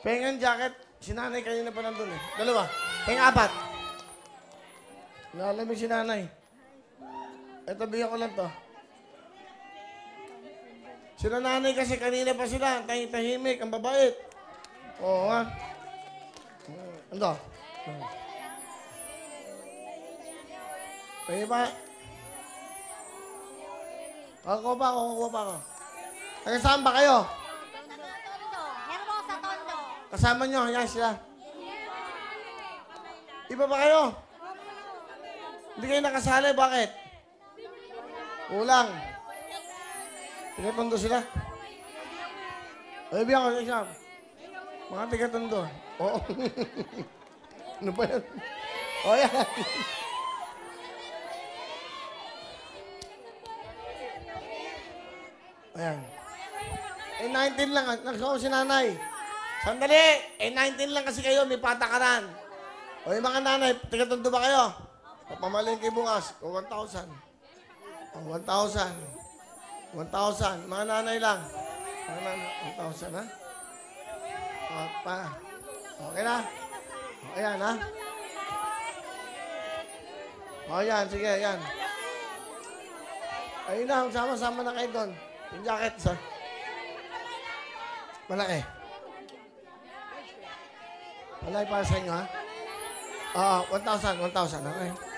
Pengen jacket. Si nanay kanina pa nandun eh. Dalawa. Pengen apat. Nalamig si nanay. Ito, bigyan ko lang to. Sila nanay kasi kanina pa sila. Tahimik, ang babait. Oo nga. Ano? Pwede ba? Kukuha pa ako. Saan ba kayo? Tondo. Hermosa Tondo. Kasama nyo, yan sila. Iba ba kayo? Hindi kayo nakasali, bakit? Ulang. Tiga-tondo sila. Ay, biyan ko, Isam. Mga tiga-tondo. Oo. Ano ba yan? O, yan. Ayan. 19 lang. Nagsawa si nanay. Sandali. 19 lang kasi kayo. May patakaran. O yung mga nanay, tiga-tondo ba kayo? Papamalingki bukas. O 1,000. O 1,000. 1,000. Mga nanay lang. Mga nanay. 1,000 ha? O pa. Okay na? O yan ha? O yan. Sige yan. Ayun na. Sama-sama na kayo doon. Yung jacket sa... Malaki. Malaki para sa inyo ha? Oo. 1,000. 1,000. Okay.